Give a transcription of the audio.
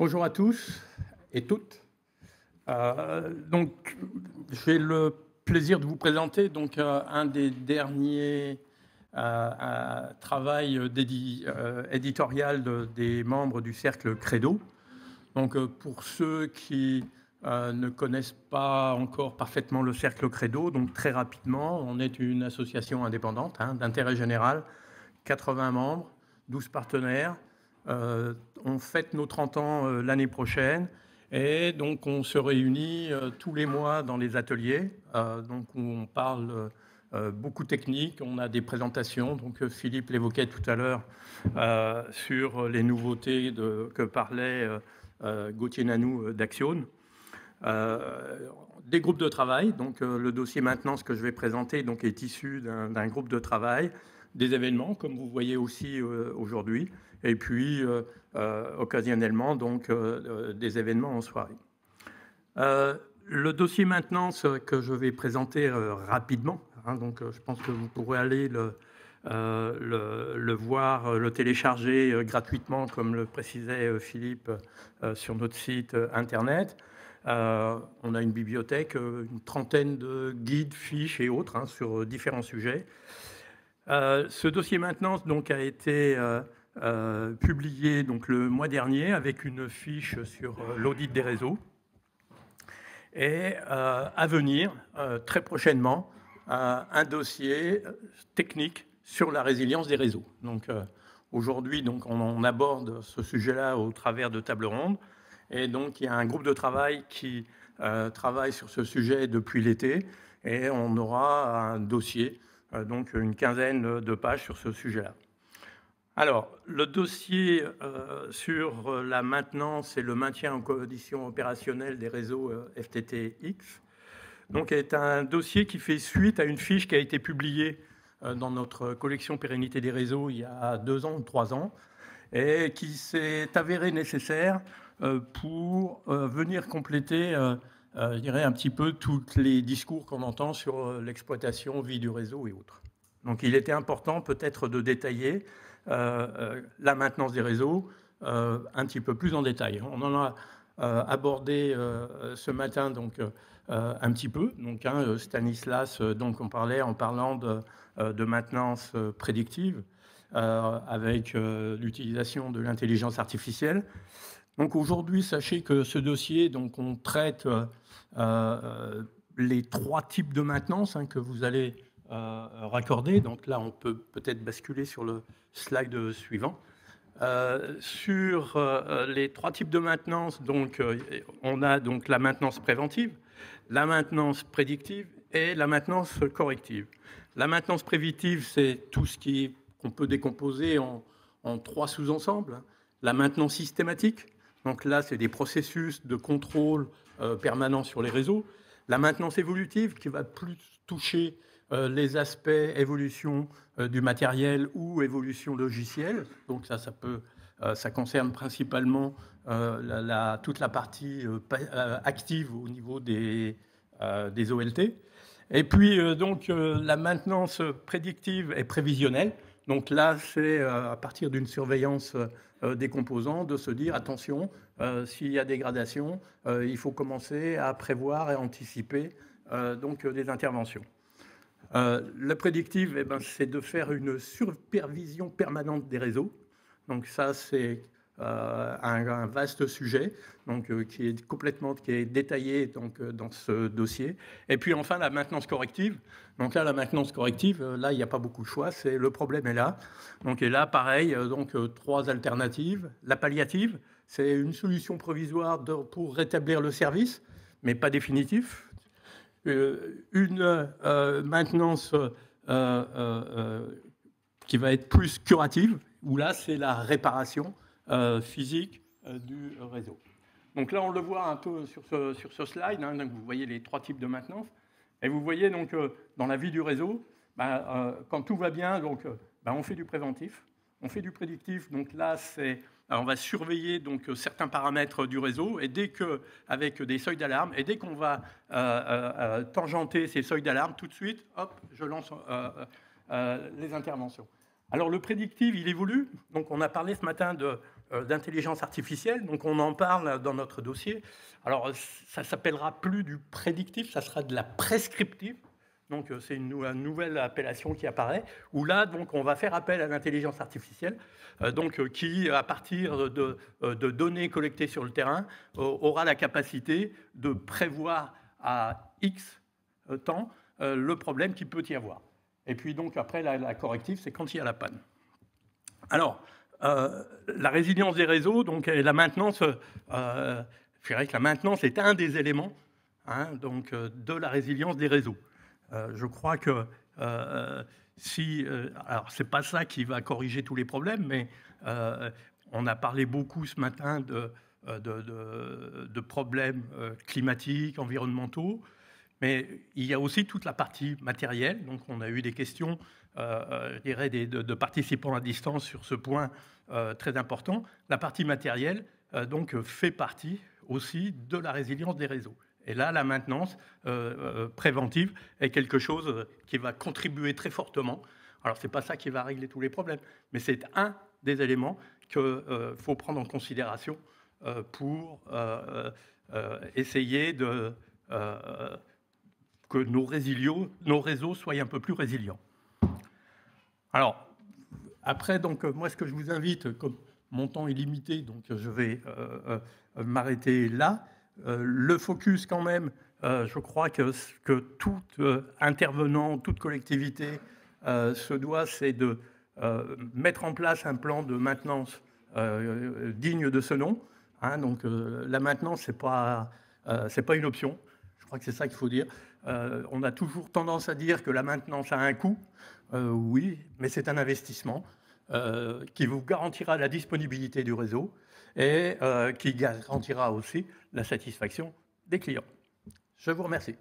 Bonjour à tous et toutes. Donc, j'ai le plaisir de vous présenter un des derniers travail éditorial des membres du Cercle Credo. Donc, pour ceux qui ne connaissent pas encore parfaitement le Cercle Credo, donc très rapidement, on est une association indépendante d'intérêt général, 80 membres, 12 partenaires. On fête nos 30 ans l'année prochaine et donc on se réunit tous les mois dans les ateliers donc où on parle beaucoup technique, on a des présentations, donc Philippe l'évoquait tout à l'heure sur les nouveautés que parlait Gauthier Nanou d'Axione. Des groupes de travail, donc le dossier maintenance que je vais présenter donc, est issu d'un groupe de travail, des événements comme vous voyez aussi aujourd'hui, et puis occasionnellement donc des événements en soirée. Le dossier maintenance que je vais présenter rapidement, donc je pense que vous pourrez aller le voir, le télécharger gratuitement, comme le précisait Philippe, sur notre site internet. On a une bibliothèque, une trentaine de guides, fiches et autres sur différents sujets. Ce dossier maintenance donc, a été publié donc, le mois dernier avec une fiche sur l'audit des réseaux. Et à venir, très prochainement, un dossier technique sur la résilience des réseaux. Donc, aujourd'hui, donc, on aborde ce sujet-là au travers de tables rondes. Et donc, il y a un groupe de travail qui travaille sur ce sujet depuis l'été. Et on aura un dossier, donc une quinzaine de pages sur ce sujet-là. Alors, le dossier sur la maintenance et le maintien en condition opérationnelle des réseaux FTTX donc, est un dossier qui fait suite à une fiche qui a été publiée dans notre collection Pérennité des réseaux il y a 2 ans ou 3 ans et qui s'est avérée nécessaire pour venir compléter, je dirais, un petit peu tous les discours qu'on entend sur l'exploitation, vie du réseau et autres. Donc, il était important peut-être de détailler la maintenance des réseaux un petit peu plus en détail. On en a abordé ce matin donc, un petit peu. Donc, Stanislas donc, on parlait en parlant de maintenance prédictive avec l'utilisation de l'intelligence artificielle. Donc aujourd'hui, sachez que ce dossier, donc, on traite les 3 types de maintenance que vous allez raccorder. Donc là, on peut peut-être basculer sur le slide suivant. Sur les 3 types de maintenance, donc, on a donc la maintenance préventive, la maintenance prédictive et la maintenance corrective. La maintenance préventive, c'est tout ce qu'on peut décomposer en 3 sous-ensembles. La maintenance systématique, donc là, c'est des processus de contrôle permanent sur les réseaux. La maintenance évolutive, qui va plus toucher les aspects évolution du matériel ou évolution logicielle. Donc ça concerne principalement toute la partie active au niveau des OLT. Et puis donc la maintenance prédictive et prévisionnelle. Donc là, c'est à partir d'une surveillance des composants de se dire attention, s'il y a dégradation, il faut commencer à prévoir et anticiper donc des interventions. Le prédictif, c'est de faire une supervision permanente des réseaux. Donc ça, c'est un vaste sujet donc, qui est détaillé donc, dans ce dossier. Et puis enfin, la maintenance corrective. Donc là, la maintenance corrective, là, il n'y a pas beaucoup de choix. Le problème est là. Donc, et là, pareil, donc, 3 alternatives. La palliative, c'est une solution provisoire pour rétablir le service, mais pas définitif. Une maintenance qui va être plus curative, où là, c'est la réparation physique du réseau. Donc là, on le voit un peu sur ce slide. Donc vous voyez les 3 types de maintenance. Et vous voyez donc dans la vie du réseau, quand tout va bien, donc, on fait du préventif, on fait du prédictif. Donc là, on va surveiller donc, certains paramètres du réseau et avec des seuils d'alarme, et dès qu'on va tangenter ces seuils d'alarme, tout de suite, hop, je lance les interventions. Alors le prédictif, il évolue. Donc on a parlé ce matin d'intelligence artificielle. Donc on en parle dans notre dossier. Alors ça s'appellera plus du prédictif, ça sera de la prescriptive. Donc c'est une nouvelle appellation qui apparaît, où là donc on va faire appel à l'intelligence artificielle, qui à partir de données collectées sur le terrain aura la capacité de prévoir à X temps le problème qu'il peut y avoir. Et puis donc après la corrective, c'est quand il y a la panne. Alors la résilience des réseaux, donc et la maintenance, je dirais que la maintenance est un des éléments donc de la résilience des réseaux. Je crois que alors c'est pas ça qui va corriger tous les problèmes, mais on a parlé beaucoup ce matin de problèmes climatiques, environnementaux, mais il y a aussi toute la partie matérielle. Donc on a eu des questions, je dirais, de participants à distance sur ce point très important. La partie matérielle donc fait partie aussi de la résilience des réseaux. Et là, la maintenance préventive est quelque chose qui va contribuer très fortement. Alors, ce n'est pas ça qui va régler tous les problèmes, mais c'est un des éléments qu'il faut prendre en considération pour essayer que nos réseaux soient un peu plus résilients. Alors, après, donc, moi, ce que je vous invite, comme mon temps est limité, donc je vais m'arrêter là. Le focus quand même, je crois que tout intervenant, toute collectivité se doit, c'est de mettre en place un plan de maintenance digne de ce nom. Donc la maintenance, c'est pas une option. Je crois que c'est ça qu'il faut dire. On a toujours tendance à dire que la maintenance a un coût. Oui, mais c'est un investissement qui vous garantira la disponibilité du réseau et qui garantira aussi la satisfaction des clients. Je vous remercie.